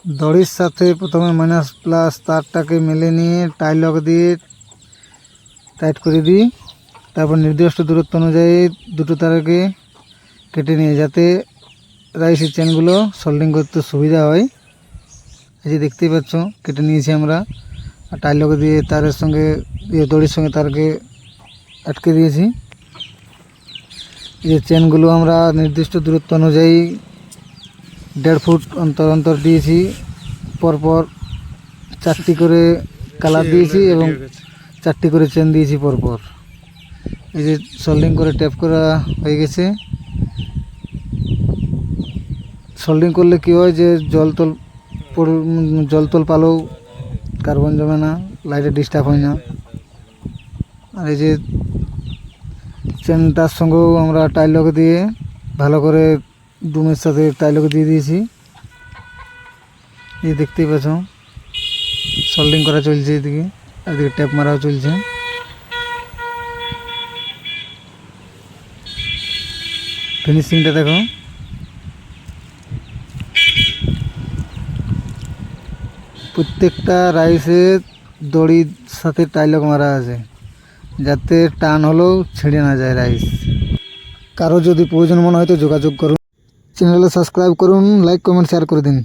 দড়ির সাথে প্রথমে মাইনাস প্লাস তারটাকে মেলে নিয়ে টাই লক দিয়ে টাইট করে দিই। তারপর নির্দিষ্ট দূরত্ব অনুযায়ী দুটো তারকে কেটে নিয়ে যাতে রাইসের চেনগুলো সোল্ডিং করতে সুবিধা হয়। এই যে দেখতেই পাচ্ছ কেটে নিয়েছি আমরা, আর টাই লক দিয়ে তারের সঙ্গে দড়ির সঙ্গে তারকে আটকে দিয়েছি। এই যে চেনগুলো আমরা নির্দিষ্ট দূরত্ব অনুযায়ী 1.5 ফুট অন্তর অন্তর দিয়েছি, পরপর 4টি করে কালার দিয়েছি এবং 4টি করে চেন দিয়েছি পরপর। এই যে সোল্ডিং করে ট্যাপ করা হয়ে গেছে। সোল্ডিং করলে কী হয় যে জল তল পালেও কার্বন জমে না, লাইটে ডিস্টার্ব হয় না। আর এই যে চেনটার সঙ্গেও আমরা টাই লক দিয়ে ভালো করে ডুমের সাথে টাই লক দিয়ে দিয়েছি। এই দেখতেই পাচ্ছ সোল্ডিং করা চলছে, এদিকে এদিকে ট্যাপ মারাও চলছে। ফিনিশিংটা দেখো। প্রত্যেকটা রাইসের দড়ির সাথে টাই লক মারা আছে যাতে টান হলেও ছেড়ে না যায় রাইস। কারো যদি প্রয়োজন মনে হয় তো যোগাযোগ করুন। চ্যানেলে সাবস্ক্রাইব করুন, লাইক কমেন্ট শেয়ার করে দিন।